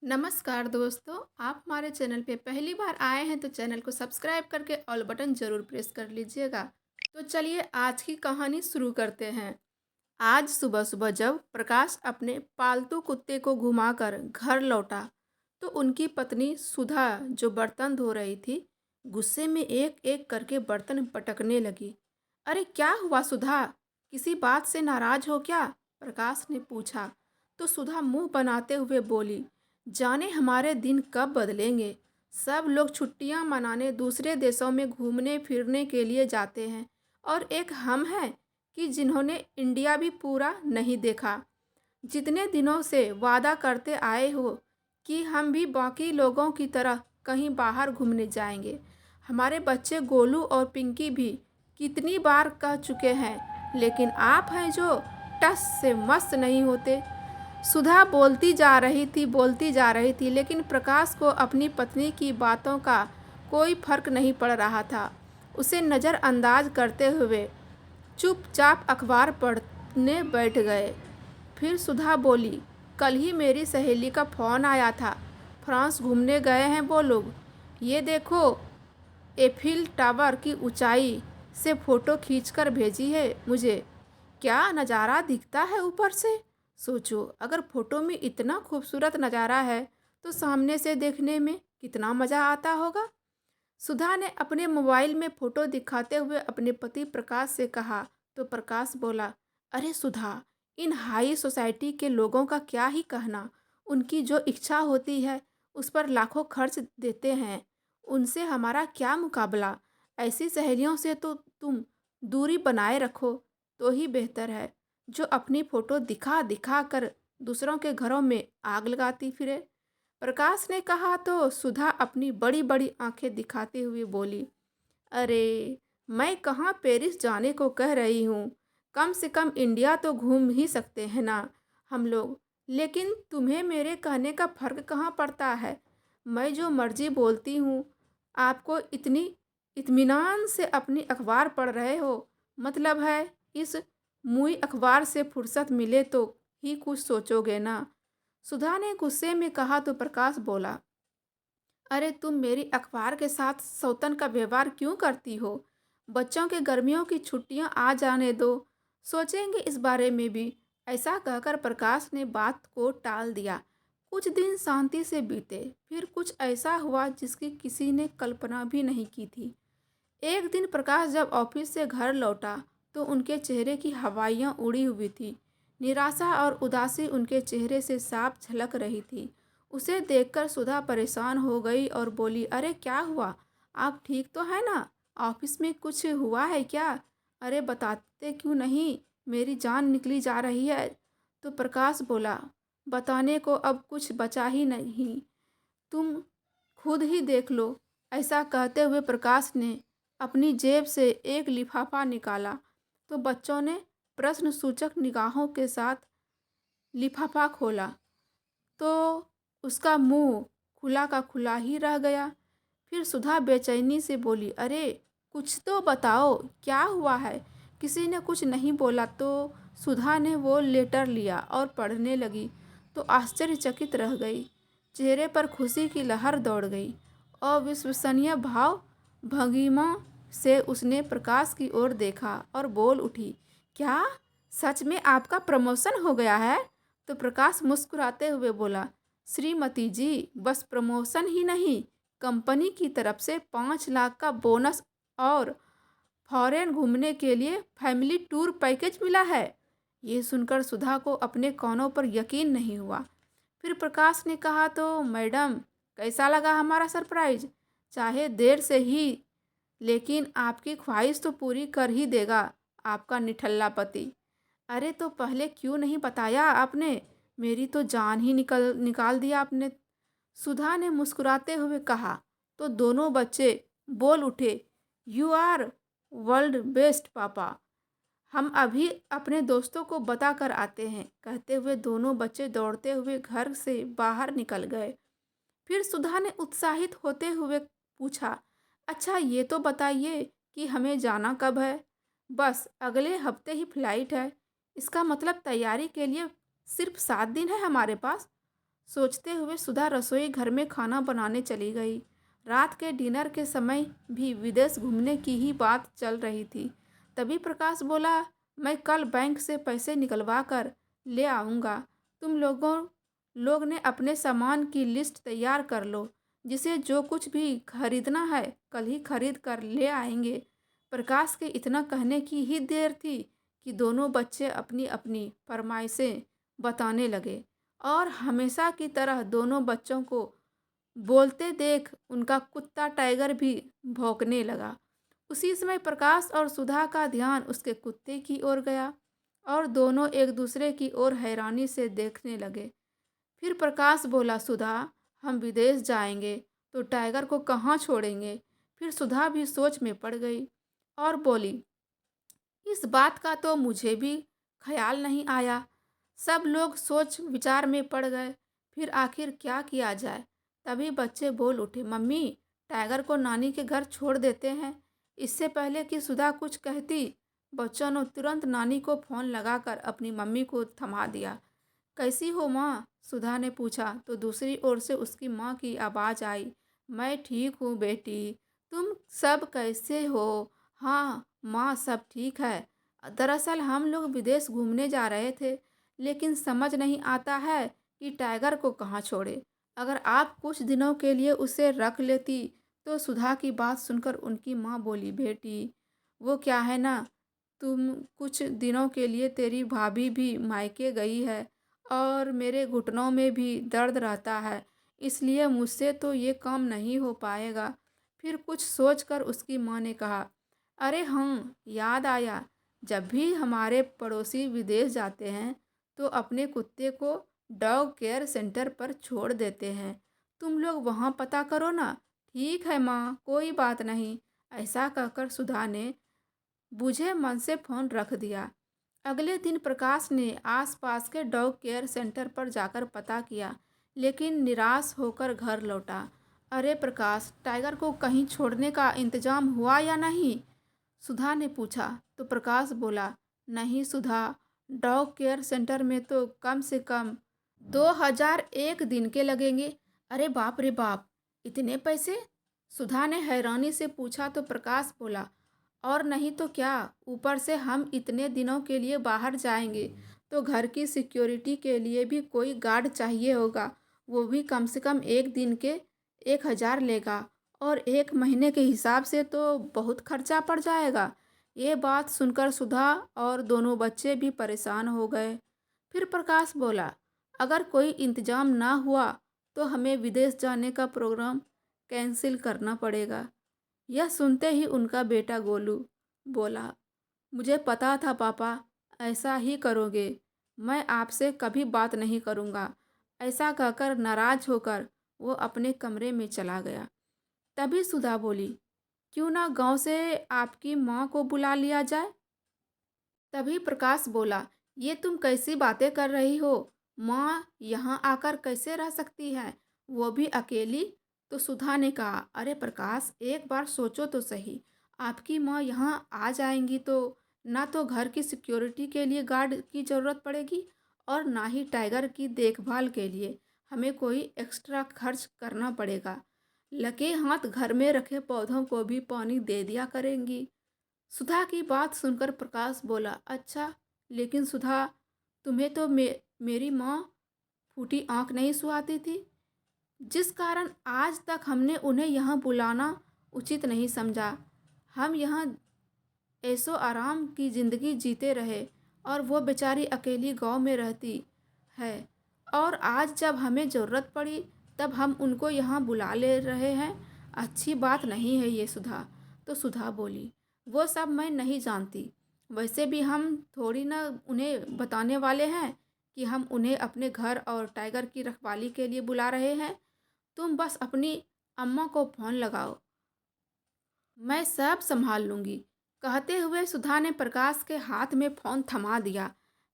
नमस्कार दोस्तों, आप हमारे चैनल पे पहली बार आए हैं तो चैनल को सब्सक्राइब करके ऑल बटन ज़रूर प्रेस कर लीजिएगा। तो चलिए आज की कहानी शुरू करते हैं। आज सुबह सुबह जब प्रकाश अपने पालतू कुत्ते को घुमाकर घर लौटा तो उनकी पत्नी सुधा जो बर्तन धो रही थी, गुस्से में एक एक करके बर्तन पटकने लगी। अरे क्या हुआ सुधा, किसी बात से नाराज हो क्या? प्रकाश ने पूछा। तो सुधा मुंह बनाते हुए बोली, जाने हमारे दिन कब बदलेंगे। सब लोग छुट्टियां मनाने दूसरे देशों में घूमने फिरने के लिए जाते हैं और एक हम हैं कि जिन्होंने इंडिया भी पूरा नहीं देखा। जितने दिनों से वादा करते आए हो कि हम भी बाकी लोगों की तरह कहीं बाहर घूमने जाएंगे। हमारे बच्चे गोलू और पिंकी भी कितनी बार कह चुके हैं, लेकिन आप हैं जो टस से मस्त नहीं होते। सुधा बोलती जा रही थी, लेकिन प्रकाश को अपनी पत्नी की बातों का कोई फर्क नहीं पड़ रहा था। उसे नज़रअंदाज करते हुए चुपचाप अखबार पढ़ने बैठ गए। फिर सुधा बोली, कल ही मेरी सहेली का फ़ोन आया था। फ्रांस घूमने गए हैं वो लोग। ये देखो, एफिल टावर की ऊंचाई से फ़ोटो खींचकर भेजी है मुझे। क्या नज़ारा दिखता है ऊपर से। सोचो, अगर फ़ोटो में इतना खूबसूरत नज़ारा है तो सामने से देखने में कितना मज़ा आता होगा। सुधा ने अपने मोबाइल में फ़ोटो दिखाते हुए अपने पति प्रकाश से कहा। तो प्रकाश बोला, अरे सुधा, इन हाई सोसाइटी के लोगों का क्या ही कहना। उनकी जो इच्छा होती है उस पर लाखों खर्च देते हैं। उनसे हमारा क्या मुकाबला। ऐसी सहेलियों से तो तुम दूरी बनाए रखो तो ही बेहतर है, जो अपनी फ़ोटो दिखा दिखा कर दूसरों के घरों में आग लगाती फिरे। प्रकाश ने कहा तो सुधा अपनी बड़ी बड़ी आंखें दिखाते हुए बोली, अरे मैं कहाँ पेरिस जाने को कह रही हूँ। कम से कम इंडिया तो घूम ही सकते हैं ना हम लोग। लेकिन तुम्हें मेरे कहने का फ़र्क कहाँ पड़ता है। मैं जो मर्जी बोलती हूँ। आपको इतनी इत्मीनान से अपनी अखबार पढ़ रहे हो, मतलब है इस मुई अखबार से फुर्सत मिले तो ही कुछ सोचोगे ना। सुधा ने गुस्से में कहा तो प्रकाश बोला, अरे तुम मेरी अखबार के साथ सौतन का व्यवहार क्यों करती हो। बच्चों के गर्मियों की छुट्टियां आ जाने दो, सोचेंगे इस बारे में भी। ऐसा कहकर प्रकाश ने बात को टाल दिया। कुछ दिन शांति से बीते, फिर कुछ ऐसा हुआ जिसकी किसी ने कल्पना भी नहीं की थी। एक दिन प्रकाश जब ऑफिस से घर लौटा तो उनके चेहरे की हवाइयाँ उड़ी हुई थी। निराशा और उदासी उनके चेहरे से साफ झलक रही थी। उसे देखकर सुधा परेशान हो गई और बोली, अरे क्या हुआ, आप ठीक तो है ना। ऑफिस में कुछ हुआ है क्या? अरे बताते क्यों नहीं, मेरी जान निकली जा रही है। तो प्रकाश बोला, बताने को अब कुछ बचा ही नहीं, तुम खुद ही देख लो। ऐसा कहते हुए प्रकाश ने अपनी जेब से एक लिफाफा निकाला तो बच्चों ने प्रश्न सूचक निगाहों के साथ लिफाफा खोला तो उसका मुंह खुला का खुला ही रह गया। फिर सुधा बेचैनी से बोली, अरे कुछ तो बताओ, क्या हुआ है। किसी ने कुछ नहीं बोला तो सुधा ने वो लेटर लिया और पढ़ने लगी तो आश्चर्यचकित रह गई। चेहरे पर खुशी की लहर दौड़ गई। अविश्वसनीय भाव भंगिमा से उसने प्रकाश की ओर देखा और बोल उठी, क्या सच में आपका प्रमोशन हो गया है। तो प्रकाश मुस्कुराते हुए बोला, श्रीमती जी, बस प्रमोशन ही नहीं, कंपनी की तरफ से 5 लाख का बोनस और फॉरेन घूमने के लिए फैमिली टूर पैकेज मिला है। ये सुनकर सुधा को अपने कानों पर यकीन नहीं हुआ। फिर प्रकाश ने कहा, तो मैडम कैसा लगा हमारा सरप्राइज। चाहे देर से ही, लेकिन आपकी ख्वाहिश तो पूरी कर ही देगा आपका निठल्ला पति। अरे तो पहले क्यों नहीं बताया आपने, मेरी तो जान ही निकल निकाल दिया आपने। सुधा ने मुस्कुराते हुए कहा। तो दोनों बच्चे बोल उठे, यू आर वर्ल्ड बेस्ट पापा, हम अभी अपने दोस्तों को बता कर आते हैं। कहते हुए दोनों बच्चे दौड़ते हुए घर से बाहर निकल गए। फिर सुधा ने उत्साहित होते हुए पूछा, अच्छा ये तो बताइए कि हमें जाना कब है। बस अगले हफ्ते ही फ्लाइट है। इसका मतलब तैयारी के लिए सिर्फ 7 दिन है हमारे पास। सोचते हुए सुधा रसोई घर में खाना बनाने चली गई। रात के डिनर के समय भी विदेश घूमने की ही बात चल रही थी। तभी प्रकाश बोला, मैं कल बैंक से पैसे निकलवा कर ले आऊँगा। तुम लोग ने अपने सामान की लिस्ट तैयार कर लो। जिसे जो कुछ भी खरीदना है कल ही खरीद कर ले आएंगे। प्रकाश के इतना कहने की ही देर थी कि दोनों बच्चे अपनी अपनी फरमाइशें बताने लगे और हमेशा की तरह दोनों बच्चों को बोलते देख उनका कुत्ता टाइगर भी भौंकने लगा। उसी समय प्रकाश और सुधा का ध्यान उसके कुत्ते की ओर गया और दोनों एक दूसरे की ओर हैरानी से देखने लगे। फिर प्रकाश बोला, सुधा, हम विदेश जाएंगे तो टाइगर को कहाँ छोड़ेंगे। फिर सुधा भी सोच में पड़ गई और बोली, इस बात का तो मुझे भी ख्याल नहीं आया। सब लोग सोच विचार में पड़ गए। फिर आखिर क्या किया जाए। तभी बच्चे बोल उठे, मम्मी, टाइगर को नानी के घर छोड़ देते हैं। इससे पहले कि सुधा कुछ कहती, बच्चों ने तुरंत नानी को फ़ोन लगाकर अपनी मम्मी को थमा दिया। कैसी हो माँ? सुधा ने पूछा तो दूसरी ओर से उसकी माँ की आवाज़ आई, मैं ठीक हूँ बेटी, तुम सब कैसे हो? हाँ माँ, सब ठीक है। दरअसल हम लोग विदेश घूमने जा रहे थे, लेकिन समझ नहीं आता है कि टाइगर को कहाँ छोड़े। अगर आप कुछ दिनों के लिए उसे रख लेती। तो सुधा की बात सुनकर उनकी माँ बोली, बेटी, वो क्या है ना, तुम कुछ दिनों के लिए तेरी भाभी भी मायके गई है और मेरे घुटनों में भी दर्द रहता है, इसलिए मुझसे तो ये काम नहीं हो पाएगा। फिर कुछ सोचकर उसकी माँ ने कहा, अरे हाँ, याद आया, जब भी हमारे पड़ोसी विदेश जाते हैं तो अपने कुत्ते को डॉग केयर सेंटर पर छोड़ देते हैं। तुम लोग वहाँ पता करो ना। ठीक है माँ, कोई बात नहीं। ऐसा कहकर सुधा ने बुझे मन से फ़ोन रख दिया। अगले दिन प्रकाश ने आसपास के डॉग केयर सेंटर पर जाकर पता किया, लेकिन निराश होकर घर लौटा। अरे प्रकाश, टाइगर को कहीं छोड़ने का इंतजाम हुआ या नहीं? सुधा ने पूछा तो प्रकाश बोला, नहीं सुधा, डॉग केयर सेंटर में तो कम से कम 2001 दिन के लगेंगे। अरे बाप रे बाप, इतने पैसे? सुधा ने हैरानी से पूछा तो प्रकाश बोला, और नहीं तो क्या, ऊपर से हम इतने दिनों के लिए बाहर जाएंगे तो घर की सिक्योरिटी के लिए भी कोई गार्ड चाहिए होगा। वो भी कम से कम एक दिन के 1000 लेगा और एक महीने के हिसाब से तो बहुत खर्चा पड़ जाएगा। ये बात सुनकर सुधा और दोनों बच्चे भी परेशान हो गए। फिर प्रकाश बोला, अगर कोई इंतजाम ना हुआ तो हमें विदेश जाने का प्रोग्राम कैंसिल करना पड़ेगा। यह सुनते ही उनका बेटा गोलू बोला, मुझे पता था पापा, ऐसा ही करोगे। मैं आपसे कभी बात नहीं करूँगा। ऐसा कहकर नाराज होकर वो अपने कमरे में चला गया। तभी सुधा बोली, क्यों ना गांव से आपकी माँ को बुला लिया जाए। तभी प्रकाश बोला, ये तुम कैसी बातें कर रही हो? माँ यहाँ आकर कैसे रह सकती है, वो भी अकेली? तो सुधा ने कहा, अरे प्रकाश, एक बार सोचो तो सही। आपकी माँ यहाँ आ जाएंगी तो ना तो घर की सिक्योरिटी के लिए गार्ड की ज़रूरत पड़ेगी और ना ही टाइगर की देखभाल के लिए हमें कोई एक्स्ट्रा खर्च करना पड़ेगा। लगे हाथ घर में रखे पौधों को भी पानी दे दिया करेंगी। सुधा की बात सुनकर प्रकाश बोला, अच्छा, लेकिन सुधा, तुम्हें तो मेरी माँ फूटी आँख नहीं सुहाती थी, जिस कारण आज तक हमने उन्हें यहाँ बुलाना उचित नहीं समझा। हम यहाँ ऐशो आराम की ज़िंदगी जीते रहे और वो बेचारी अकेली गांव में रहती है, और आज जब हमें ज़रूरत पड़ी तब हम उनको यहाँ बुला ले रहे हैं। अच्छी बात नहीं है ये सुधा। तो सुधा बोली, वो सब मैं नहीं जानती। वैसे भी हम थोड़ी ना उन्हें बताने वाले हैं कि हम उन्हें अपने घर और टाइगर की रखवाली के लिए बुला रहे हैं। तुम बस अपनी अम्मा को फ़ोन लगाओ, मैं सब संभाल लूँगी। कहते हुए सुधा ने प्रकाश के हाथ में फ़ोन थमा दिया।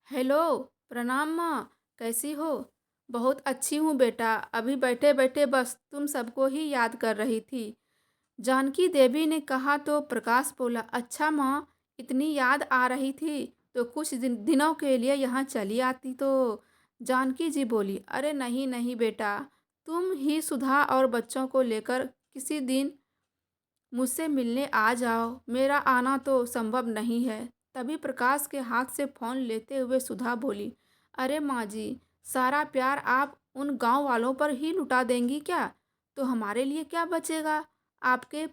हेलो, प्रणाम माँ, कैसी हो? बहुत अच्छी हूँ बेटा, अभी बैठे बैठे बस तुम सबको ही याद कर रही थी, जानकी देवी ने कहा। तो प्रकाश बोला, अच्छा माँ, इतनी याद आ रही थी तो कुछ दिनों के लिए यहाँ चली आती तो जानकी जी बोली, अरे नहीं नहीं बेटा, तुम ही सुधा और बच्चों को लेकर किसी दिन मुझसे मिलने आ जाओ, मेरा आना तो संभव नहीं है। तभी प्रकाश के हाथ से फ़ोन लेते हुए सुधा बोली, अरे माँ जी, सारा प्यार आप उन गांव वालों पर ही लुटा देंगी क्या? तो हमारे लिए क्या बचेगा? आपके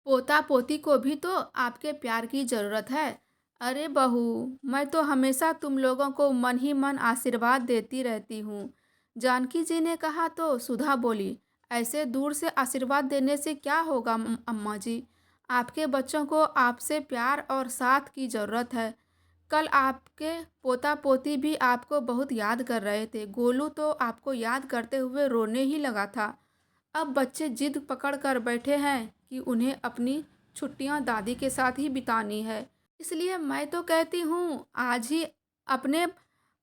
पोता पोती को भी तो आपके प्यार की ज़रूरत है। अरे बहू, मैं तो हमेशा तुम लोगों को मन ही मन आशीर्वाद देती रहती हूँ। जानकी जी ने कहा तो सुधा बोली, ऐसे दूर से आशीर्वाद देने से क्या होगा अम्मा जी? आपके बच्चों को आपसे प्यार और साथ की ज़रूरत है। कल आपके पोता पोती भी आपको बहुत याद कर रहे थे। गोलू तो आपको याद करते हुए रोने ही लगा था। अब बच्चे जिद पकड़ कर बैठे हैं कि उन्हें अपनी छुट्टियां दादी के साथ ही बितानी है। इसलिए मैं तो कहती हूँ आज ही अपने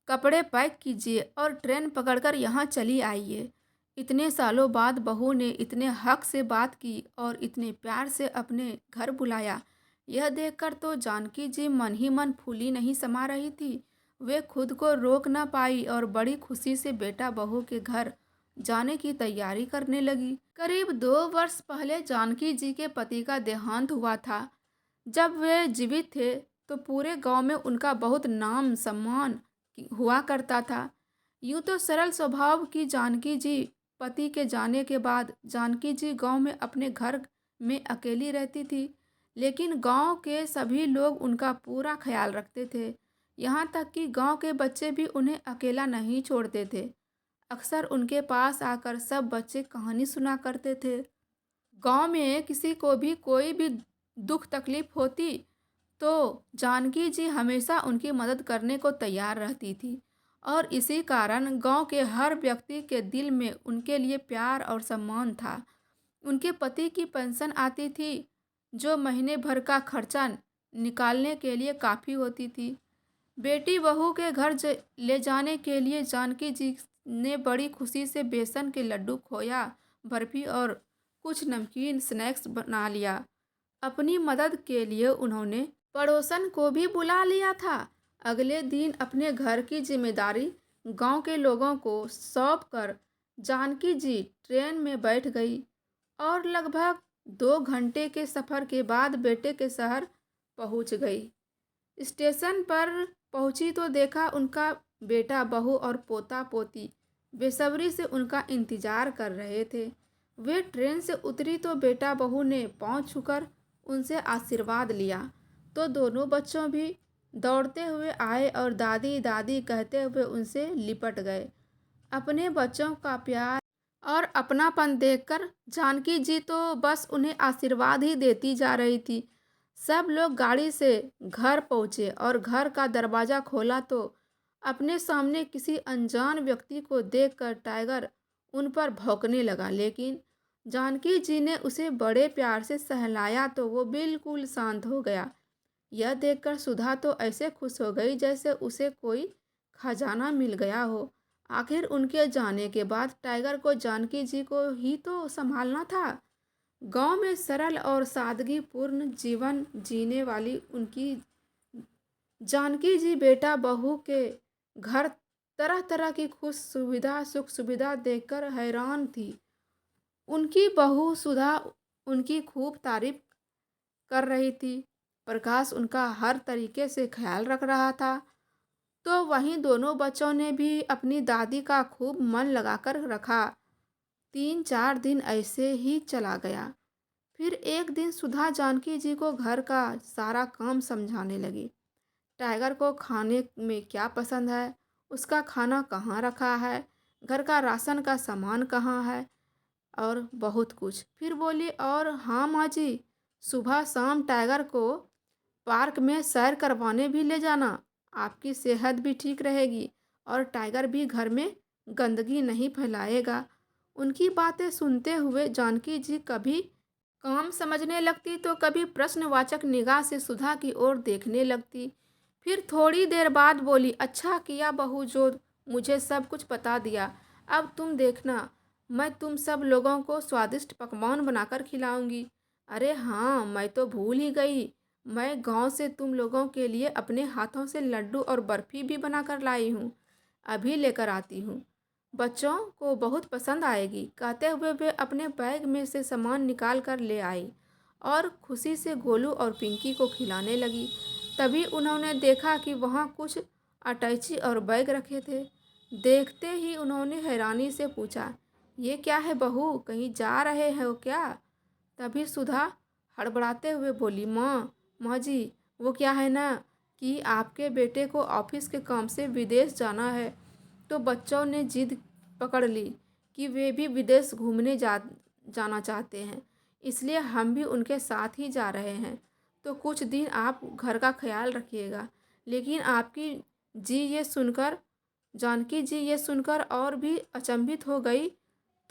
कपड़े पैक कीजिए और ट्रेन पकड़कर यहाँ चली आइए। इतने सालों बाद बहू ने इतने हक से बात की और इतने प्यार से अपने घर बुलाया। यह देखकर तो जानकी जी मन ही मन फूली नहीं समा रही थी। वे खुद को रोक न पाई और बड़ी खुशी से बेटा बहू के घर जाने की तैयारी करने लगी। करीब 2 वर्ष पहले जानकी जी के पति का देहांत हुआ था। जब वे जीवित थे तो पूरे गांव में उनका बहुत नाम सम्मान हुआ करता था। यूं तो सरल स्वभाव की जानकी जी पति के जाने के बाद जानकी जी गांव में अपने घर में अकेली रहती थी, लेकिन गांव के सभी लोग उनका पूरा ख्याल रखते थे। यहाँ तक कि गांव के बच्चे भी उन्हें अकेला नहीं छोड़ते थे। अक्सर उनके पास आकर सब बच्चे कहानी सुना करते थे। गांव में किसी को भी कोई भी दुख तकलीफ होती तो जानकी जी हमेशा उनकी मदद करने को तैयार रहती थी और इसी कारण गांव के हर व्यक्ति के दिल में उनके लिए प्यार और सम्मान था। उनके पति की पेंशन आती थी जो महीने भर का खर्चा निकालने के लिए काफ़ी होती थी। बेटी बहू के घर ले जाने के लिए जानकी जी ने बड़ी खुशी से बेसन के लड्डू, खोया, बर्फी और कुछ नमकीन स्नैक्स बना लिया। अपनी मदद के लिए उन्होंने पड़ोसन को भी बुला लिया था। अगले दिन अपने घर की जिम्मेदारी गांव के लोगों को सौंप कर जानकी जी ट्रेन में बैठ गई और लगभग 2 घंटे के सफ़र के बाद बेटे के शहर पहुंच गई। स्टेशन पर पहुंची तो देखा उनका बेटा बहू और पोता पोती बेसब्री से उनका इंतजार कर रहे थे। वे ट्रेन से उतरी तो बेटा बहू ने पाँव छूकर उनसे आशीर्वाद लिया तो दोनों बच्चों भी दौड़ते हुए आए और दादी दादी कहते हुए उनसे लिपट गए। अपने बच्चों का प्यार और अपनापन देखकर जानकी जी तो बस उन्हें आशीर्वाद ही देती जा रही थी। सब लोग गाड़ी से घर पहुंचे और घर का दरवाज़ा खोला तो अपने सामने किसी अनजान व्यक्ति को देखकर टाइगर उन पर भौंकने लगा, लेकिन जानकी जी ने उसे बड़े प्यार से सहलाया तो वो बिल्कुल शांत हो गया। यह देखकर सुधा तो ऐसे खुश हो गई जैसे उसे कोई खजाना मिल गया हो। आखिर उनके जाने के बाद टाइगर को जानकी जी को ही तो संभालना था। गांव में सरल और सादगीपूर्ण जीवन जीने वाली उनकी जानकी जी बेटा बहू के घर तरह तरह की सुख सुविधा देखकर हैरान थी। उनकी बहू सुधा उनकी खूब तारीफ कर रही थी। प्रकाश उनका हर तरीके से ख्याल रख रहा था। तो वहीं दोनों बच्चों ने भी अपनी दादी का खूब मन लगाकर रखा। 3-4 दिन ऐसे ही चला गया। फिर एक दिन सुधा जानकी जी को घर का सारा काम समझाने लगी। टाइगर को खाने में क्या पसंद है, उसका खाना कहाँ रखा है, घर का राशन का सामान कहाँ है और बहुत कुछ। फिर बोली, और हाँ माँ जी, सुबह शाम टाइगर को पार्क में सैर करवाने भी ले जाना। आपकी सेहत भी ठीक रहेगी और टाइगर भी घर में गंदगी नहीं फैलाएगा। उनकी बातें सुनते हुए जानकी जी कभी काम समझने लगती तो कभी प्रश्नवाचक निगाह से सुधा की ओर देखने लगती। फिर थोड़ी देर बाद बोली, अच्छा किया बहू जो मुझे सब कुछ बता दिया। अब तुम देखना, मैं तुम सब लोगों को स्वादिष्ट पकवान बनाकर खिलाऊंगी। अरे हाँ, मैं तो भूल ही गई, मैं गांव से तुम लोगों के लिए अपने हाथों से लड्डू और बर्फ़ी भी बनाकर लाई हूँ। अभी लेकर आती हूँ। बच्चों को बहुत पसंद आएगी। कहते हुए वे अपने बैग में से सामान निकाल कर ले आई और खुशी से गोलू और पिंकी को खिलाने लगी। तभी उन्होंने देखा कि वहाँ कुछ अटैची और बैग रखे थे। देखते ही उन्होंने हैरानी से पूछा, ये क्या है बहू, कहीं जा रहे हो क्या? तभी सुधा हड़बड़ाते हुए बोली, माँ जी, वो क्या है ना कि आपके बेटे को ऑफिस के काम से विदेश जाना है। तो बच्चों ने जिद पकड़ ली कि वे भी विदेश घूमने जाना चाहते हैं, इसलिए हम भी उनके साथ ही जा रहे हैं। तो कुछ दिन आप घर का ख्याल रखिएगा। लेकिन आपकी जी ये सुनकर जानकी जी ये सुनकर और भी अचंभित हो गई।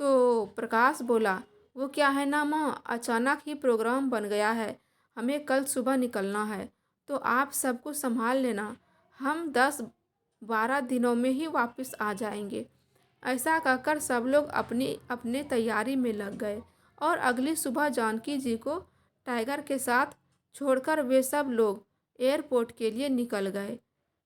तो प्रकाश बोला, वो क्या है ना माँ, अचानक ही प्रोग्राम बन गया है, हमें कल सुबह निकलना है, तो आप सब कुछ संभाल लेना, हम 10-12 दिनों में ही वापस आ जाएंगे। ऐसा कहकर सब लोग अपनी अपने तैयारी में लग गए और अगली सुबह जानकी जी को टाइगर के साथ छोड़कर वे सब लोग एयरपोर्ट के लिए निकल गए।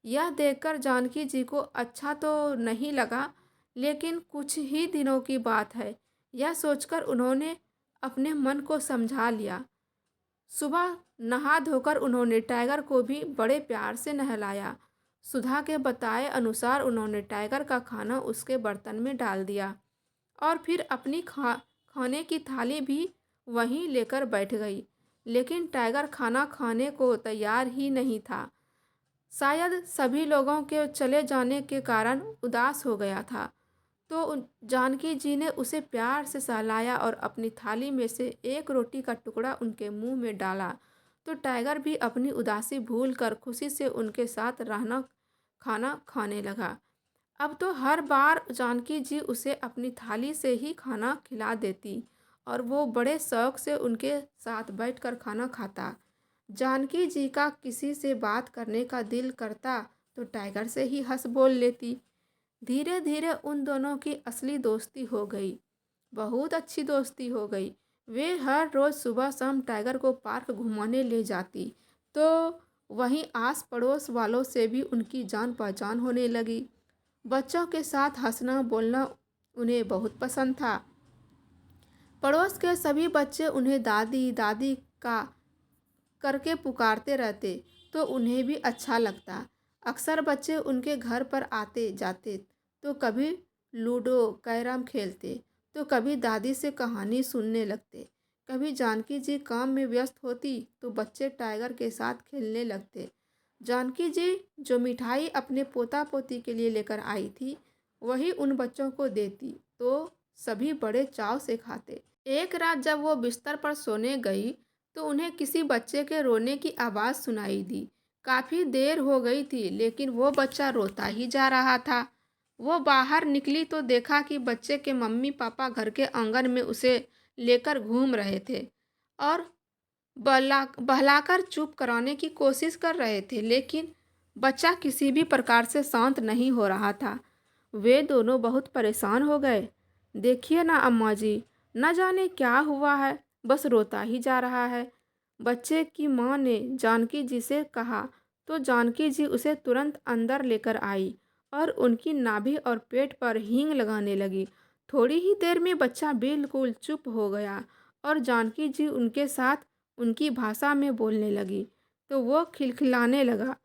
यह देखकर जानकी जी को अच्छा तो नहीं लगा, लेकिन कुछ ही दिनों की बात है, यह सोचकर उन्होंने अपने मन को समझा लिया। सुबह नहा धोकर उन्होंने टाइगर को भी बड़े प्यार से नहलाया। सुधा के बताए अनुसार उन्होंने टाइगर का खाना उसके बर्तन में डाल दिया और फिर अपनी खाने की थाली भी वहीं लेकर बैठ गई। लेकिन टाइगर खाना खाने को तैयार ही नहीं था। शायद सभी लोगों के चले जाने के कारण उदास हो गया था। तो जानकी जी ने उसे प्यार से सहलाया और अपनी थाली में से एक रोटी का टुकड़ा उनके मुंह में डाला। तो टाइगर भी अपनी उदासी भूलकर खुशी से उनके साथ रहना खाना खाने लगा। अब तो हर बार जानकी जी उसे अपनी थाली से ही खाना खिला देती और वो बड़े शौक से उनके साथ बैठकर खाना खाता। जानकी जी का किसी से बात करने का दिल करता तो टाइगर से ही हंस बोल लेती। धीरे धीरे उन दोनों की असली दोस्ती हो गई, बहुत अच्छी दोस्ती हो गई। वे हर रोज़ सुबह शाम टाइगर को पार्क घुमाने ले जाती, तो वहीं आस पड़ोस वालों से भी उनकी जान पहचान होने लगी। बच्चों के साथ हंसना बोलना उन्हें बहुत पसंद था। पड़ोस के सभी बच्चे उन्हें दादी दादी का करके पुकारते रहते, तो उन्हें भी अच्छा लगता। अक्सर बच्चे उनके घर पर आते जाते, तो कभी लूडो कैरम खेलते, तो कभी दादी से कहानी सुनने लगते। कभी जानकी जी काम में व्यस्त होती तो बच्चे टाइगर के साथ खेलने लगते। जानकी जी जो मिठाई अपने पोता पोती के लिए लेकर आई थी, वही उन बच्चों को देती, तो सभी बड़े चाव से खाते। एक रात जब वो बिस्तर पर सोने गई तो उन्हें किसी बच्चे के रोने की आवाज़ सुनाई दी। काफ़ी देर हो गई थी, लेकिन वो बच्चा रोता ही जा रहा था। वो बाहर निकली तो देखा कि बच्चे के मम्मी पापा घर के आंगन में उसे लेकर घूम रहे थे और बहलाकर चुप कराने की कोशिश कर रहे थे, लेकिन बच्चा किसी भी प्रकार से शांत नहीं हो रहा था। वे दोनों बहुत परेशान हो गए। देखिए ना अम्मा जी, न जाने क्या हुआ है, बस रोता ही जा रहा है। बच्चे की माँ ने जानकी जी से कहा, तो जानकी जी उसे तुरंत अंदर लेकर आई और उनकी नाभि और पेट पर हींग लगाने लगी। थोड़ी ही देर में बच्चा बिल्कुल चुप हो गया और जानकी जी उनके साथ उनकी भाषा में बोलने लगी, तो वो खिलखिलाने लगा।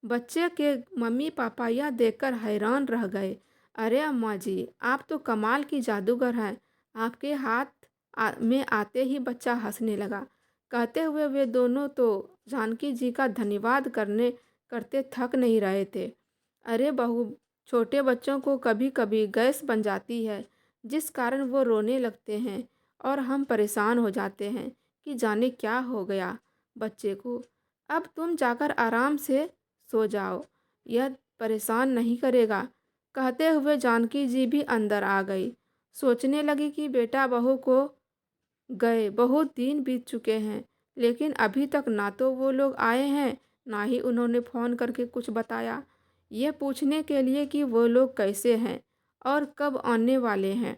बच्चे के मम्मी पापा यह देखकर हैरान रह गए। अरे अम्मा जी, आप तो कमाल की जादूगर हैं। आपके हाथ में आते ही बच्चा हंसने लगा। कहते हुए वे दोनों तो जानकी जी का धन्यवाद करते थक नहीं रहे थे। अरे बहू, छोटे बच्चों को कभी कभी गैस बन जाती है, जिस कारण वो रोने लगते हैं और हम परेशान हो जाते हैं कि जाने क्या हो गया बच्चे को। अब तुम जाकर आराम से सो जाओ, यह परेशान नहीं करेगा। कहते हुए जानकी जी भी अंदर आ गई। सोचने लगी कि बेटा बहू को गए बहुत दिन बीत चुके हैं, लेकिन अभी तक ना तो वो लोग आए हैं, ना ही उन्होंने फ़ोन करके कुछ बताया, ये पूछने के लिए कि वो लोग कैसे हैं और कब आने वाले हैं।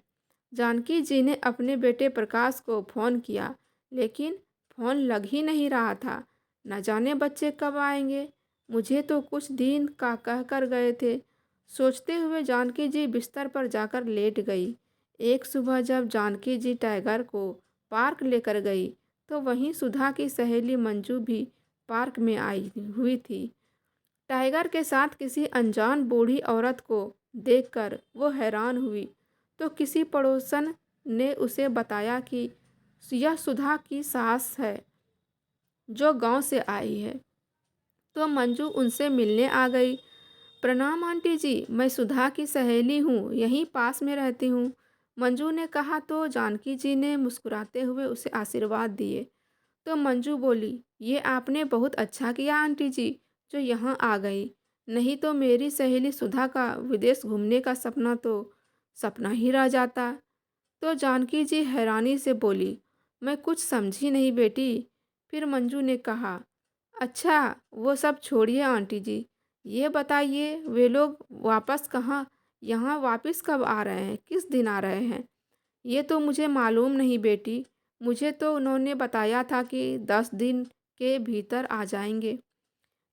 जानकी जी ने अपने बेटे प्रकाश को फ़ोन किया, लेकिन फ़ोन लग ही नहीं रहा था। न जाने बच्चे कब आएंगे, मुझे तो कुछ दिन का कह कर गए थे। सोचते हुए जानकी जी बिस्तर पर जाकर लेट गई। एक सुबह जब जानकी जी टाइगर को पार्क लेकर गई तो वहीं सुधा की सहेली मंजू भी पार्क में आई हुई थी। टाइगर के साथ किसी अनजान बूढ़ी औरत को देखकर वो हैरान हुई तो किसी पड़ोसन ने उसे बताया कि यह सुधा की सास है जो गांव से आई है। तो मंजू उनसे मिलने आ गई। प्रणाम आंटी जी, मैं सुधा की सहेली हूँ, यहीं पास में रहती हूँ, मंजू ने कहा। तो जानकी जी ने मुस्कुराते हुए उसे आशीर्वाद दिए। तो मंजू बोली, ये आपने बहुत अच्छा किया आंटी जी जो यहाँ आ गई, नहीं तो मेरी सहेली सुधा का विदेश घूमने का सपना तो सपना ही रह जाता। तो जानकी जी हैरानी से बोली, मैं कुछ समझी नहीं बेटी। फिर मंजू ने कहा, अच्छा वो सब छोड़िए आंटी जी, ये बताइए वे लोग वापस कहाँ यहाँ वापस कब आ रहे हैं, किस दिन आ रहे हैं? ये तो मुझे मालूम नहीं बेटी, मुझे तो उन्होंने बताया था कि 10 दिन के भीतर आ जाएंगे,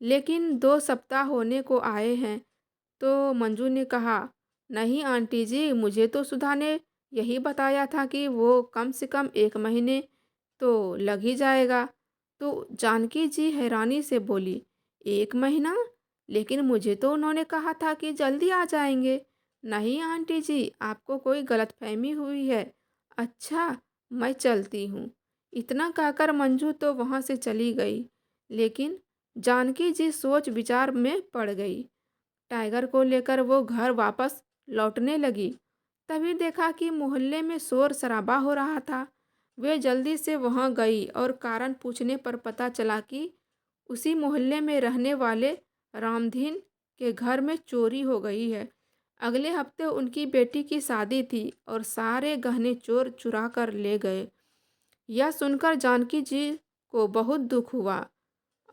लेकिन 2 सप्ताह होने को आए हैं। तो मंजू ने कहा, नहीं आंटी जी, मुझे तो सुधा ने यही बताया था कि वो कम से कम 1 महीने तो लग ही जाएगा। तो जानकी जी हैरानी से बोली, 1 महीना? लेकिन मुझे तो उन्होंने कहा था कि जल्दी आ जाएंगे। नहीं आंटी जी, आपको कोई गलतफहमी हुई है। अच्छा, मैं चलती हूँ। इतना कहकर मंजू तो वहाँ से चली गई, लेकिन जानकी जी सोच विचार में पड़ गई। टाइगर को लेकर वो घर वापस लौटने लगी। तभी देखा कि मोहल्ले में शोर शराबा हो रहा था। वे जल्दी से वहां गई और कारण पूछने पर पता चला कि उसी मोहल्ले में रहने वाले रामधीन के घर में चोरी हो गई है। अगले हफ्ते उनकी बेटी की शादी थी और सारे गहने चोर चुरा कर ले गए। यह सुनकर जानकी जी को बहुत दुख हुआ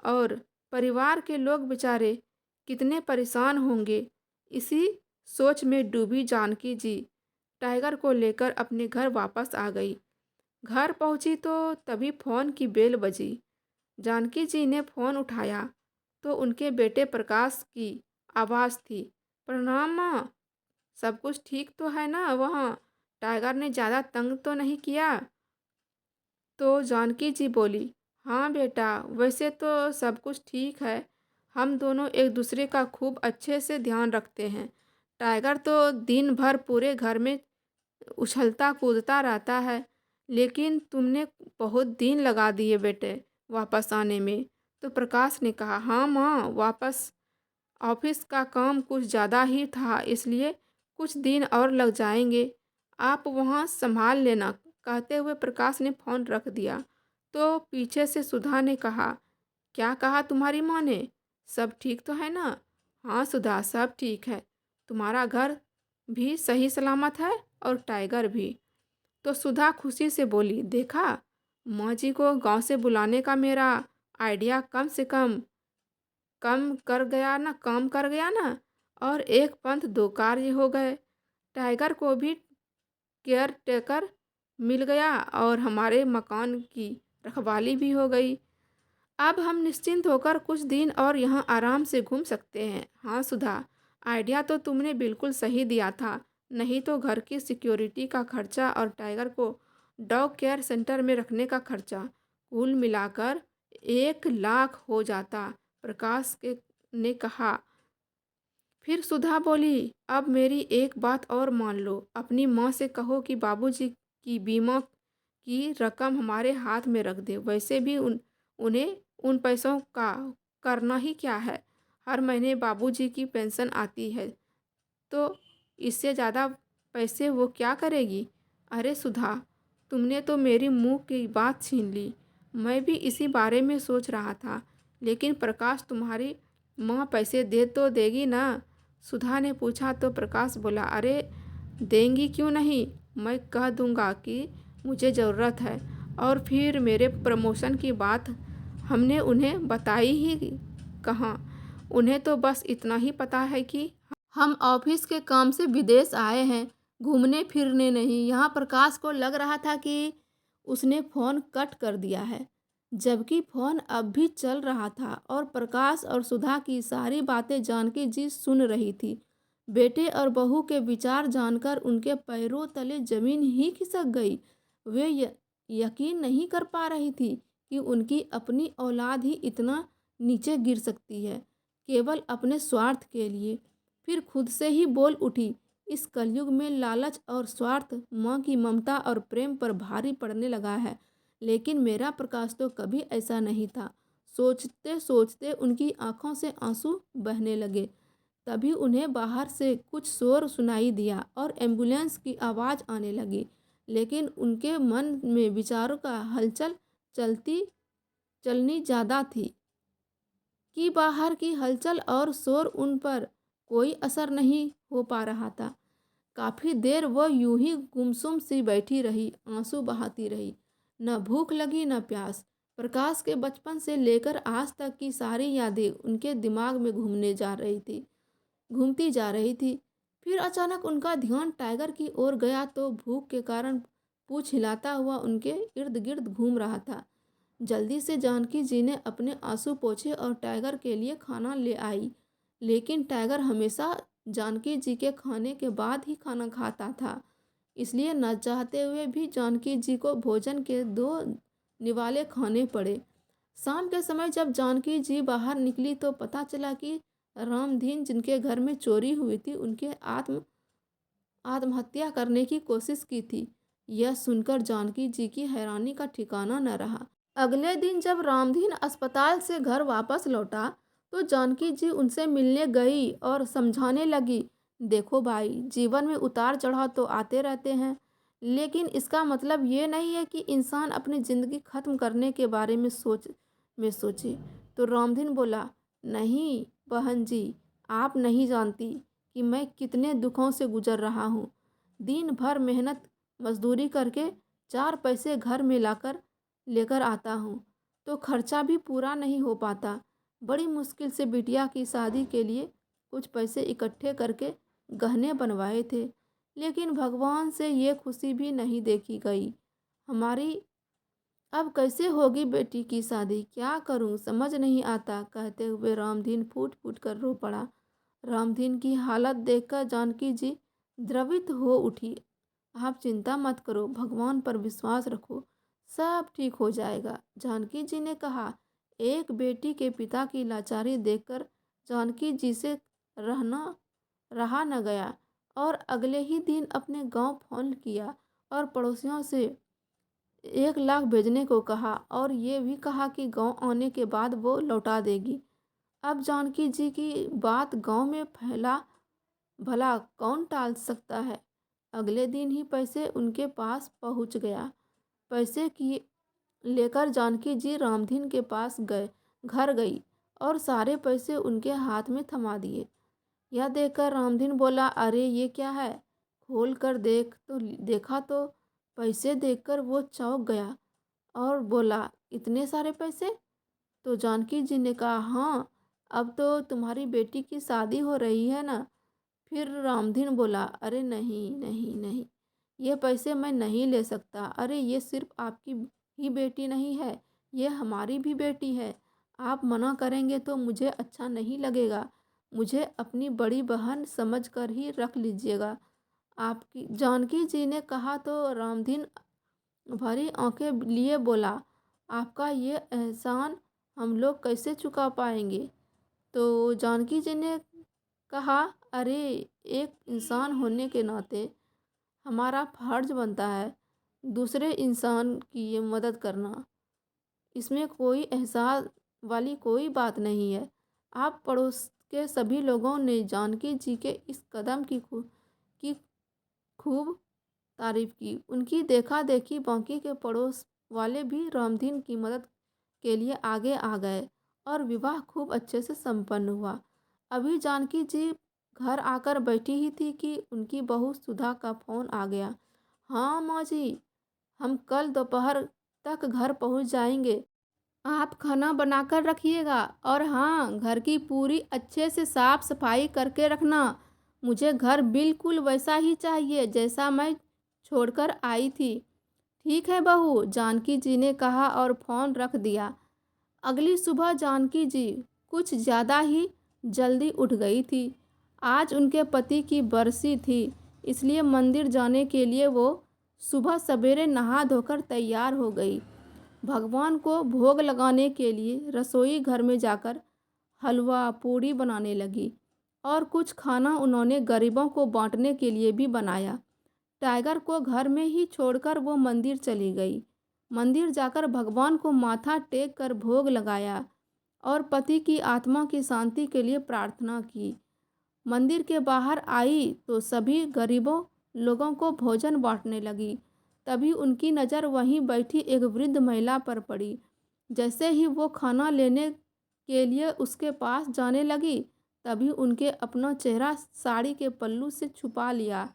और परिवार के लोग बेचारे कितने परेशान होंगे। इसी सोच में डूबी जानकी जी टाइगर को लेकर अपने घर वापस आ गई। घर पहुंची तो तभी फोन की बेल बजी। जानकी जी ने फोन उठाया तो उनके बेटे प्रकाश की आवाज़ थी। प्रणाम माँ, सब कुछ ठीक तो है ना वहाँ? टाइगर ने ज़्यादा तंग तो नहीं किया? तो जानकी जी बोली, हाँ बेटा, वैसे तो सब कुछ ठीक है। हम दोनों एक दूसरे का खूब अच्छे से ध्यान रखते हैं। टाइगर तो दिन भर पूरे घर में उछलता कूदता रहता है, लेकिन तुमने बहुत दिन लगा दिए बेटे वापस आने में। तो प्रकाश ने कहा, हाँ माँ, वापस ऑफिस का काम कुछ ज़्यादा ही था, इसलिए कुछ दिन और लग जाएंगे। आप वहाँ संभाल लेना। कहते हुए प्रकाश ने फ़ोन रख दिया। तो पीछे से सुधा ने कहा, क्या कहा तुम्हारी माँ ने? सब ठीक तो है ना? हाँ सुधा, सब ठीक है। तुम्हारा घर भी सही सलामत है और टाइगर भी। तो सुधा खुशी से बोली, देखा, माँ जी को गांव से बुलाने का मेरा आइडिया कम से काम कर गया ना। और एक पंथ दो कार्य हो गए। टाइगर को भी केयर टेकर मिल गया और हमारे मकान की रखवाली भी हो गई। अब हम निश्चिंत होकर कुछ दिन और यहाँ आराम से घूम सकते हैं। हाँ सुधा, आइडिया तो तुमने बिल्कुल सही दिया था, नहीं तो घर की सिक्योरिटी का खर्चा और टाइगर को डॉग केयर सेंटर में रखने का खर्चा कुल मिलाकर 1 लाख हो जाता। प्रकाश के ने कहा। फिर सुधा बोली, अब मेरी एक बात और मान लो, अपनी माँ से कहो कि बाबूजी की बीमा की रकम हमारे हाथ में रख दे। वैसे भी उन्हें उन पैसों का करना ही क्या है, हर महीने बाबूजी की पेंशन आती है, तो इससे ज़्यादा पैसे वो क्या करेगी? अरे सुधा, तुमने तो मेरी मुंह की बात छीन ली। मैं भी इसी बारे में सोच रहा था, लेकिन प्रकाश, तुम्हारी माँ पैसे दे तो देगी ना? सुधा ने पूछा। तो प्रकाश बोला, अरे देंगी क्यों नहीं, मैं कह दूंगा कि मुझे ज़रूरत है। और फिर मेरे प्रमोशन की बात हमने उन्हें बताई ही कहाँ। उन्हें तो बस इतना ही पता है कि हम ऑफिस के काम से विदेश आए हैं, घूमने फिरने नहीं। यहाँ प्रकाश को लग रहा था कि उसने फ़ोन कट कर दिया है, जबकि फ़ोन अब भी चल रहा था और प्रकाश और सुधा की सारी बातें जानकी जी सुन रही थी। बेटे और बहू के विचार जानकर उनके पैरों तले जमीन ही खिसक गई। वे यकीन नहीं कर पा रही थी कि उनकी अपनी औलाद ही इतना नीचे गिर सकती है, केवल अपने स्वार्थ के लिए। फिर खुद से ही बोल उठी, इस कलयुग में लालच और स्वार्थ माँ की ममता और प्रेम पर भारी पड़ने लगा है, लेकिन मेरा प्रकाश तो कभी ऐसा नहीं था। सोचते सोचते उनकी आंखों से आंसू बहने लगे। तभी उन्हें बाहर से कुछ शोर सुनाई दिया और एम्बुलेंस की आवाज़ आने लगी, लेकिन उनके मन में विचारों का हलचल चलनी ज़्यादा थी कि बाहर की हलचल और शोर उन पर कोई असर नहीं हो पा रहा था। काफ़ी देर वह यूं ही गुमसुम सी बैठी रही, आंसू बहाती रही। न भूख लगी न प्यास। प्रकाश के बचपन से लेकर आज तक की सारी यादें उनके दिमाग में घूमती जा रही थी। फिर अचानक उनका ध्यान टाइगर की ओर गया तो भूख के कारण पूंछ हिलाता हुआ उनके इर्द गिर्द घूम रहा था। जल्दी से जानकी जी ने अपने आंसू पोंछे और टाइगर के लिए खाना ले आई, लेकिन टाइगर हमेशा जानकी जी के खाने के बाद ही खाना खाता था, इसलिए न चाहते हुए भी जानकी जी को भोजन के 2 निवाले खाने पड़े। शाम के समय जब जानकी जी बाहर निकली तो पता चला कि रामधीन जिनके घर में चोरी हुई थी उनके आत्महत्या करने की कोशिश की थी। यह सुनकर जानकी जी की हैरानी का ठिकाना न रहा। अगले दिन जब रामधीन अस्पताल से घर वापस लौटा तो जानकी जी उनसे मिलने गई और समझाने लगी, देखो भाई, जीवन में उतार चढ़ाव तो आते रहते हैं, लेकिन इसका मतलब ये नहीं है कि इंसान अपनी ज़िंदगी ख़त्म करने के बारे में सोचे। तो रामधीन बोला, नहीं बहन जी, आप नहीं जानती कि मैं कितने दुखों से गुजर रहा हूँ। दिन भर मेहनत मजदूरी करके 4 पैसे घर में लेकर आता हूँ तो खर्चा भी पूरा नहीं हो पाता। बड़ी मुश्किल से बिटिया की शादी के लिए कुछ पैसे इकट्ठे करके गहने बनवाए थे, लेकिन भगवान से ये खुशी भी नहीं देखी गई। हमारी अब कैसे होगी बेटी की शादी, क्या करूं समझ नहीं आता। कहते हुए रामधीन फूट फूट कर रो पड़ा। रामधीन की हालत देखकर जानकी जी द्रवित हो उठी। आप चिंता मत करो, भगवान पर विश्वास रखो, सब ठीक हो जाएगा, जानकी जी ने कहा। एक बेटी के पिता की लाचारी देखकर जानकी जी से रहा न गया और अगले ही दिन अपने गांव फोन किया और पड़ोसियों से 1 लाख भेजने को कहा और ये भी कहा कि गांव आने के बाद वो लौटा देगी। अब जानकी जी की बात गांव में फैला भला कौन टाल सकता है। अगले दिन ही पैसे उनके पास पहुंच गया। पैसे की लेकर जानकी जी रामधीन के पास घर गई और सारे पैसे उनके हाथ में थमा दिए। यह देखकर रामधीन बोला, अरे ये क्या है, खोल कर देखा तो पैसे देखकर वो चौंक गया और बोला, इतने सारे पैसे। तो जानकी जी ने कहा, हाँ, अब तो तुम्हारी बेटी की शादी हो रही है ना। फिर रामधीन बोला, अरे नहीं नहीं नहीं, ये पैसे मैं नहीं ले सकता। अरे ये सिर्फ आपकी ही बेटी नहीं है, ये हमारी भी बेटी है। आप मना करेंगे तो मुझे अच्छा नहीं लगेगा। मुझे अपनी बड़ी बहन समझकर ही रख लीजिएगा। आपकी जानकी जी ने कहा तो रामधीन भरी आंखें लिए बोला, आपका ये एहसान हम लोग कैसे चुका पाएंगे। तो जानकी जी ने कहा, अरे एक इंसान होने के नाते हमारा फर्ज बनता है दूसरे इंसान की ये मदद करना। इसमें कोई एहसास वाली कोई बात नहीं है। आप पड़ोस के सभी लोगों ने जानकी जी के इस कदम की खूब तारीफ की। उनकी देखा देखी बाकी के पड़ोस वाले भी रामधीन की मदद के लिए आगे आ गए और विवाह खूब अच्छे से संपन्न हुआ। अभी जानकी जी घर आकर बैठी ही थी कि उनकी बहू सुधा का फ़ोन आ गया। हाँ माँ जी, हम कल दोपहर तक घर पहुँच जाएंगे। आप खाना बनाकर रखिएगा और हाँ, घर की पूरी अच्छे से साफ सफाई करके रखना। मुझे घर बिल्कुल वैसा ही चाहिए जैसा मैं छोड़कर आई थी। ठीक है बहू, जानकी जी ने कहा और फ़ोन रख दिया। अगली सुबह जानकी जी कुछ ज़्यादा ही जल्दी उठ गई थी। आज उनके पति की बरसी थी, इसलिए मंदिर जाने के लिए वो सुबह सवेरे नहा धोकर तैयार हो गई। भगवान को भोग लगाने के लिए रसोई घर में जाकर हलवा पूड़ी बनाने लगी और कुछ खाना उन्होंने गरीबों को बांटने के लिए भी बनाया। टाइगर को घर में ही छोड़कर वो मंदिर चली गई। मंदिर जाकर भगवान को माथा टेक कर भोग लगाया और पति की आत्मा की शांति के लिए प्रार्थना की। मंदिर के बाहर आई तो सभी गरीबों लोगों को भोजन बांटने लगी। तभी उनकी नज़र वहीं बैठी एक वृद्ध महिला पर पड़ी। जैसे ही वो खाना लेने के लिए उसके पास जाने लगी, तभी उनके अपना चेहरा साड़ी के पल्लू से छुपा लिया।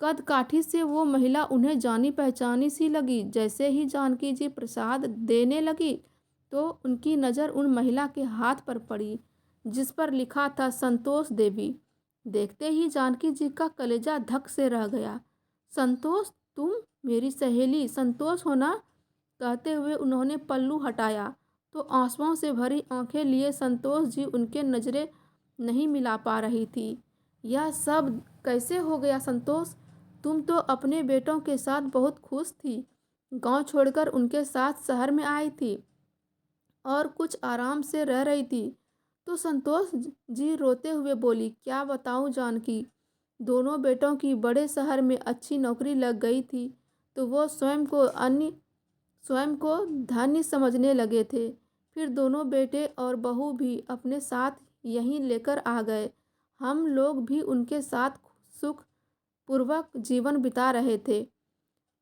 कद काठी से वो महिला उन्हें जानी पहचानी सी लगी। जैसे ही जानकी जी प्रसाद देने लगी तो उनकी नज़र उन महिला के हाथ पर पड़ी जिस पर लिखा था संतोष देवी। देखते ही जानकी जी का कलेजा धक से रह गया। संतोष, तुम मेरी सहेली संतोष हो ना? कहते हुए उन्होंने पल्लू हटाया तो आंसुओं से भरी आंखें लिए संतोष जी उनके नज़रें नहीं मिला पा रही थी। यह सब कैसे हो गया संतोष? तुम तो अपने बेटों के साथ बहुत खुश थी, गांव छोड़कर उनके साथ शहर में आई थी और कुछ आराम से रह रही थी। तो संतोष जी रोते हुए बोली, क्या बताऊं जानकी, दोनों बेटों की बड़े शहर में अच्छी नौकरी लग गई थी तो वो स्वयं को धन्य समझने लगे थे। फिर दोनों बेटे और बहू भी अपने साथ यहीं लेकर आ गए। हम लोग भी उनके साथ सुख पूर्वक जीवन बिता रहे थे।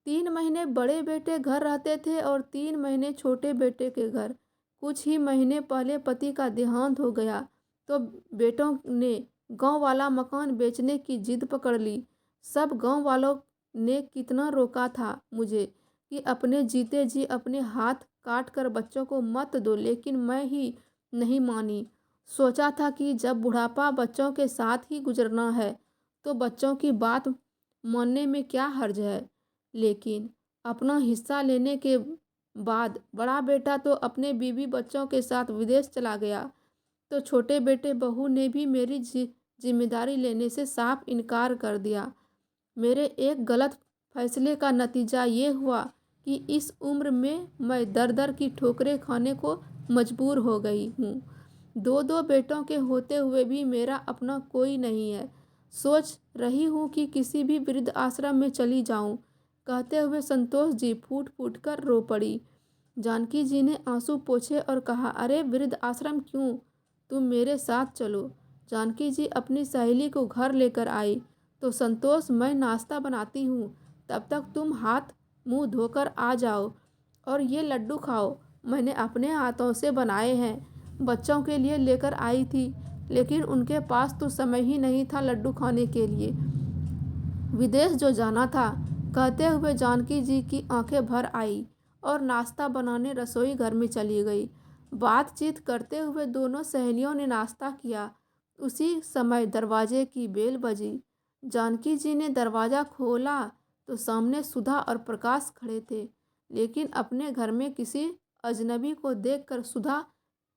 3 महीने बड़े बेटे घर रहते थे और 3 महीने छोटे बेटे के घर। कुछ ही महीने पहले पति का देहांत हो गया तो बेटों ने गांव वाला मकान बेचने की जिद पकड़ ली। सब गांव वालों ने कितना रोका था मुझे कि अपने जीते जी अपने हाथ काट कर बच्चों को मत दो, लेकिन मैं ही नहीं मानी। सोचा था कि जब बुढ़ापा बच्चों के साथ ही गुजरना है तो बच्चों की बात मानने में क्या हर्ज है। लेकिन अपना हिस्सा लेने के बाद बड़ा बेटा तो अपने बीवी बच्चों के साथ विदेश चला गया तो छोटे बेटे बहू ने भी मेरी जिम्मेदारी लेने से साफ इनकार कर दिया। मेरे एक गलत फैसले का नतीजा ये हुआ कि इस उम्र में मैं दर दर की ठोकरें खाने को मजबूर हो गई हूँ। दो दो बेटों के होते हुए भी मेरा अपना कोई नहीं है। सोच रही हूँ कि किसी भी वृद्ध आश्रम में चली जाऊँ। कहते हुए संतोष जी फूट फूट कर रो पड़ी। जानकी जी ने आंसू पोंछे और कहा, अरे वृद्ध आश्रम क्यों, तुम मेरे साथ चलो। जानकी जी अपनी सहेली को घर लेकर आई तो संतोष, मैं नाश्ता बनाती हूँ, तब तक तुम हाथ मुंह धोकर आ जाओ और ये लड्डू खाओ, मैंने अपने हाथों से बनाए हैं। बच्चों के लिए लेकर आई थी लेकिन उनके पास तो समय ही नहीं था लड्डू खाने के लिए, विदेश जो जाना था। कहते हुए जानकी जी की आंखें भर आई और नाश्ता बनाने रसोई घर में चली गई। बातचीत करते हुए दोनों सहेलियों ने नाश्ता किया। उसी समय दरवाजे की बेल बजी। जानकी जी ने दरवाज़ा खोला तो सामने सुधा और प्रकाश खड़े थे, लेकिन अपने घर में किसी अजनबी को देखकर सुधा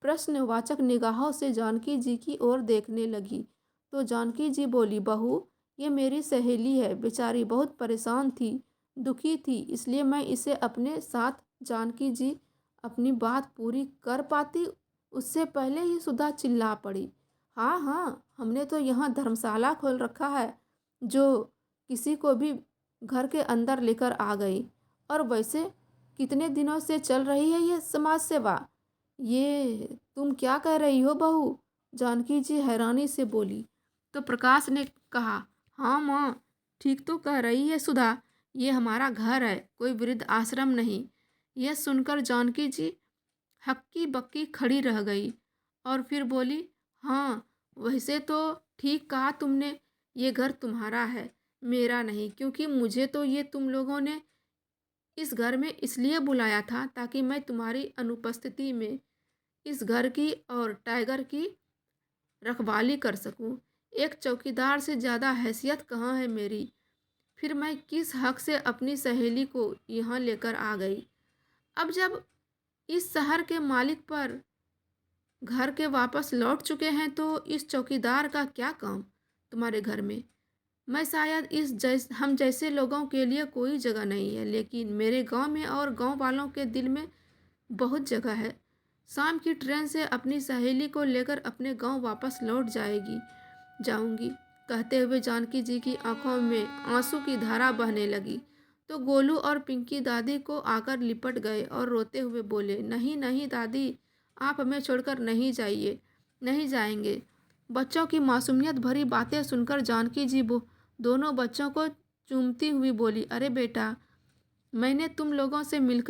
प्रश्नवाचक निगाहों से जानकी जी की ओर देखने लगी। तो जानकी जी बोली, बहू, ये मेरी सहेली है, बेचारी बहुत परेशान थी, दुखी थी, इसलिए मैं इसे अपने साथ। जानकी जी अपनी बात पूरी कर पाती उससे पहले ही सुधा चिल्ला पड़ी, हाँ हाँ, हमने तो यहाँ धर्मशाला खोल रखा है जो किसी को भी घर के अंदर लेकर आ गई। और वैसे कितने दिनों से चल रही है ये समाज सेवा? ये तुम क्या कह रही हो बहू? जानकी जी हैरानी से बोली। तो प्रकाश ने कहा, हाँ माँ, ठीक तो कह रही है सुधा, ये हमारा घर है, कोई वृद्ध आश्रम नहीं। यह सुनकर जानकी जी हक्की बक्की खड़ी रह गई और फिर बोली, हाँ वैसे तो ठीक कहा तुमने, ये घर तुम्हारा है, मेरा नहीं, क्योंकि मुझे तो ये तुम लोगों ने इस घर में इसलिए बुलाया था ताकि मैं तुम्हारी अनुपस्थिति में इस घर की और टाइगर की रखवाली कर सकूं। एक चौकीदार से ज़्यादा हैसियत कहाँ है मेरी? फिर मैं किस हक से अपनी सहेली को यहाँ लेकर आ गई? अब जब इस शहर के मालिक पर घर के वापस लौट चुके हैं तो इस चौकीदार का क्या काम तुम्हारे घर में? मैं शायद हम जैसे लोगों के लिए कोई जगह नहीं है, लेकिन मेरे गांव में और गांव वालों के दिल में बहुत जगह है। शाम की ट्रेन से अपनी सहेली को लेकर अपने गांव वापस लौट जाऊंगी। कहते हुए जानकी जी की आंखों में आंसू की धारा बहने लगी। तो गोलू और पिंकी दादी को आकर लिपट गए और रोते हुए बोले, नहीं नहीं दादी, आप हमें छोड़कर नहीं जाएंगे। बच्चों की मासूमियत भरी बातें सुनकर जानकी जी दोनों बच्चों को चूमती हुई बोली, अरे बेटा, मैंने तुम लोगों से मिल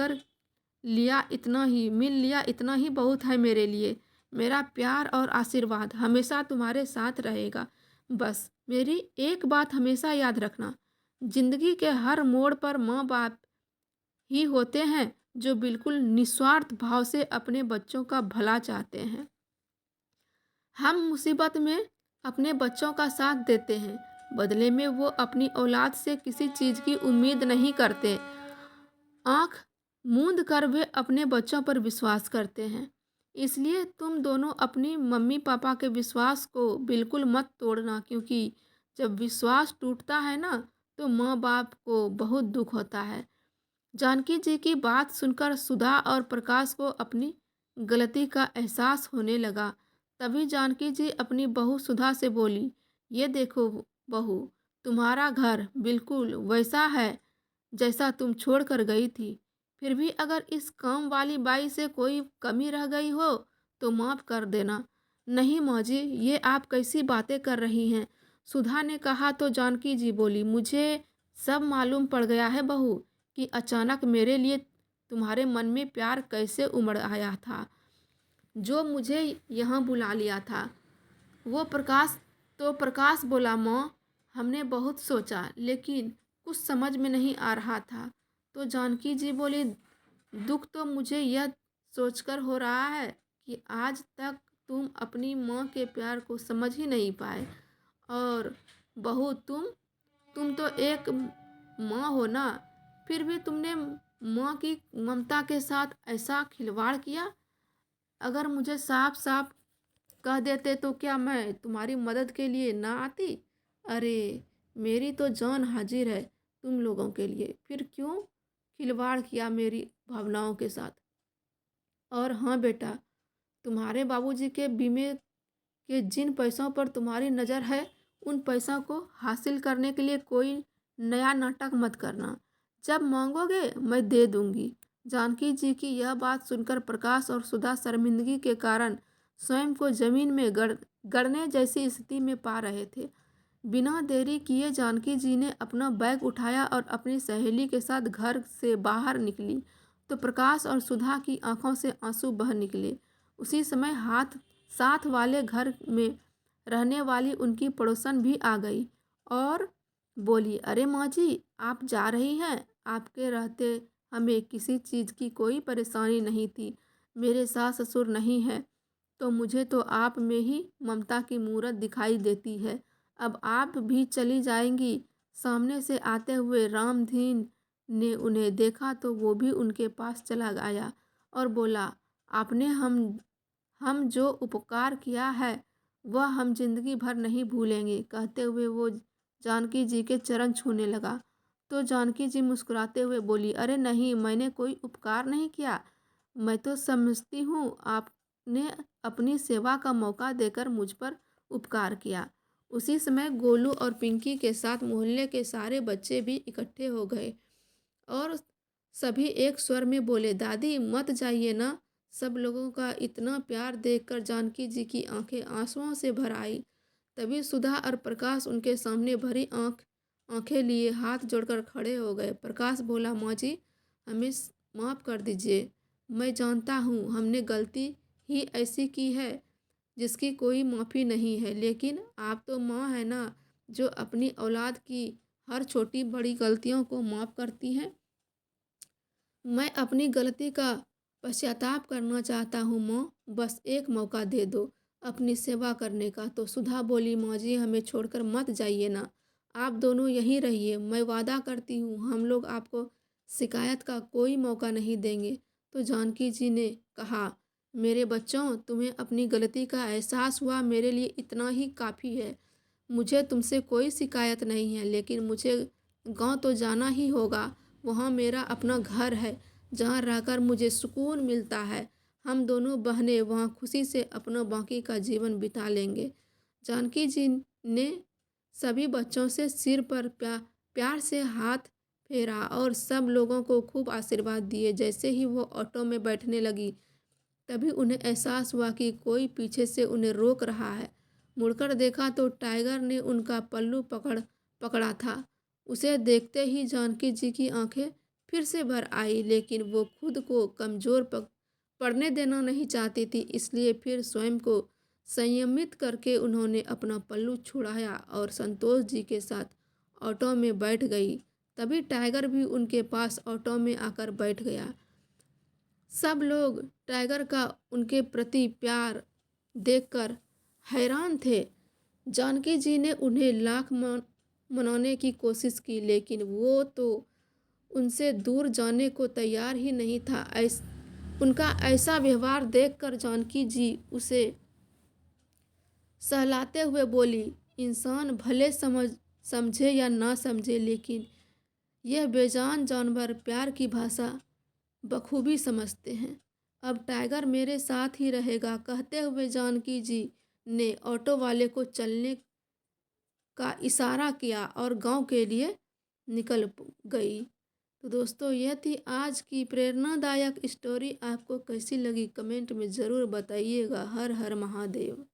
लिया इतना ही बहुत है मेरे लिए। मेरा प्यार और आशीर्वाद हमेशा तुम्हारे साथ रहेगा। बस मेरी एक बात हमेशा याद रखना, जिंदगी के हर मोड़ पर माँ बाप ही होते हैं जो बिल्कुल निस्वार्थ भाव से अपने बच्चों का भला चाहते हैं। हम मुसीबत में अपने बच्चों का साथ देते हैं, बदले में वो अपनी औलाद से किसी चीज़ की उम्मीद नहीं करते। आंख मूंद कर वे अपने बच्चों पर विश्वास करते हैं। इसलिए तुम दोनों अपनी मम्मी पापा के विश्वास को बिल्कुल मत तोड़ना, क्योंकि जब विश्वास टूटता है ना, तो माँ बाप को बहुत दुख होता है। जानकी जी की बात सुनकर सुधा और प्रकाश को अपनी गलती का एहसास होने लगा। तभी जानकी जी अपनी बहू सुधा से बोली, ये देखो बहू, तुम्हारा घर बिल्कुल वैसा है जैसा तुम छोड़ कर गई थी। फिर भी अगर इस काम वाली बाई से कोई कमी रह गई हो तो माफ़ कर देना। नहीं माँ जी, ये आप कैसी बातें कर रही हैं? सुधा ने कहा तो जानकी जी बोली, मुझे सब मालूम पड़ गया है बहू कि अचानक मेरे लिए तुम्हारे मन में प्यार कैसे उमड़ आया था, जो मुझे यहाँ बुला लिया था। वो प्रकाश बोला, माँ, हमने बहुत सोचा लेकिन कुछ समझ में नहीं आ रहा था। तो जानकी जी बोली, दुख तो मुझे यह सोचकर हो रहा है कि आज तक तुम अपनी माँ के प्यार को समझ ही नहीं पाए। और बहू, तुम तो एक माँ हो ना, फिर भी तुमने माँ की ममता के साथ ऐसा खिलवाड़ किया। अगर मुझे साफ साफ कह देते तो क्या मैं तुम्हारी मदद के लिए ना आती? अरे, मेरी तो जान हाजिर है तुम लोगों के लिए, फिर क्यों खिलवाड़ किया मेरी भावनाओं के साथ? और हाँ बेटा, तुम्हारे बाबूजी के बीमे के जिन पैसों पर तुम्हारी नज़र है, उन पैसों को हासिल करने के लिए कोई नया नाटक मत करना। जब मांगोगे मैं दे दूंगी। जानकी जी की यह बात सुनकर प्रकाश और सुधा शर्मिंदगी के कारण स्वयं को जमीन में गड़ने जैसी स्थिति में पा रहे थे। बिना देरी किए जानकी जी ने अपना बैग उठाया और अपनी सहेली के साथ घर से बाहर निकली तो प्रकाश और सुधा की आंखों से आंसू बह निकले। उसी समय साथ वाले घर में रहने वाली उनकी पड़ोसन भी आ गई और बोली, अरे माँ जी, आप जा रही हैं? आपके रहते हमें किसी चीज़ की कोई परेशानी नहीं थी। मेरे सास ससुर नहीं है तो मुझे तो आप में ही ममता की मूरत दिखाई देती है। अब आप भी चली जाएंगी? सामने से आते हुए रामधीन ने उन्हें देखा तो वो भी उनके पास चला गया और बोला, आपने हम जो उपकार किया है वह हम जिंदगी भर नहीं भूलेंगे। कहते हुए वो जानकी जी के चरण छूने लगा। तो जानकी जी मुस्कुराते हुए बोली, अरे नहीं, मैंने कोई उपकार नहीं किया। मैं तो समझती हूँ आपने अपनी सेवा का मौका देकर मुझ पर उपकार किया। उसी समय गोलू और पिंकी के साथ मोहल्ले के सारे बच्चे भी इकट्ठे हो गए और सभी एक स्वर में बोले, दादी मत जाइए ना। सब लोगों का इतना प्यार देखकर जानकी जी की आंखें आंसुओं से भर आई। तभी सुधा और प्रकाश उनके सामने भरी आंखें लिए हाथ जोड़कर खड़े हो गए। प्रकाश बोला, माँ जी, हमें माफ़ कर दीजिए। मैं जानता हूँ हमने गलती ही ऐसी की है जिसकी कोई माफ़ी नहीं है, लेकिन आप तो माँ है ना, जो अपनी औलाद की हर छोटी बड़ी गलतियों को माफ़ करती हैं। मैं अपनी गलती का पश्चाताप करना चाहता हूँ माँ, बस एक मौका दे दो अपनी सेवा करने का। तो सुधा बोली, माँ जी, हमें छोड़कर मत जाइए ना, आप दोनों यहीं रहिए। मैं वादा करती हूँ हम लोग आपको शिकायत का कोई मौका नहीं देंगे। तो जानकी जी ने कहा, मेरे बच्चों, तुम्हें अपनी गलती का एहसास हुआ, मेरे लिए इतना ही काफ़ी है। मुझे तुमसे कोई शिकायत नहीं है, लेकिन मुझे गांव तो जाना ही होगा। वहाँ मेरा अपना घर है, जहाँ रहकर मुझे सुकून मिलता है। हम दोनों बहनें वहाँ खुशी से अपना बाकी का जीवन बिता लेंगे। जानकी जी ने सभी बच्चों से सिर पर प्यार से हाथ फेरा और सब लोगों को खूब आशीर्वाद दिए। जैसे ही वो ऑटो में बैठने लगी, तभी उन्हें एहसास हुआ कि कोई पीछे से उन्हें रोक रहा है। मुड़कर देखा तो टाइगर ने उनका पल्लू पकड़ा था। उसे देखते ही जानकी जी की आंखें फिर से भर आई, लेकिन वो खुद को कमज़ोर पड़ने देना नहीं चाहती थी, इसलिए फिर स्वयं को संयमित करके उन्होंने अपना पल्लू छुड़ाया और संतोष जी के साथ ऑटो में बैठ गई। तभी टाइगर भी उनके पास ऑटो में आकर बैठ गया। सब लोग टाइगर का उनके प्रति प्यार देखकर हैरान थे। जानकी जी ने उन्हें लाख मनाने की कोशिश की, लेकिन वो तो उनसे दूर जाने को तैयार ही नहीं था। उनका ऐसा व्यवहार देखकर जानकी जी उसे सहलाते हुए बोली, इंसान भले समझे या ना समझे, लेकिन यह बेजान जानवर प्यार की भाषा बखूबी समझते हैं। अब टाइगर मेरे साथ ही रहेगा। कहते हुए जानकी जी ने ऑटो वाले को चलने का इशारा किया और गांव के लिए निकल गई। तो दोस्तों, यह थी आज की प्रेरणादायक स्टोरी। आपको कैसी लगी कमेंट में ज़रूर बताइएगा। हर हर महादेव।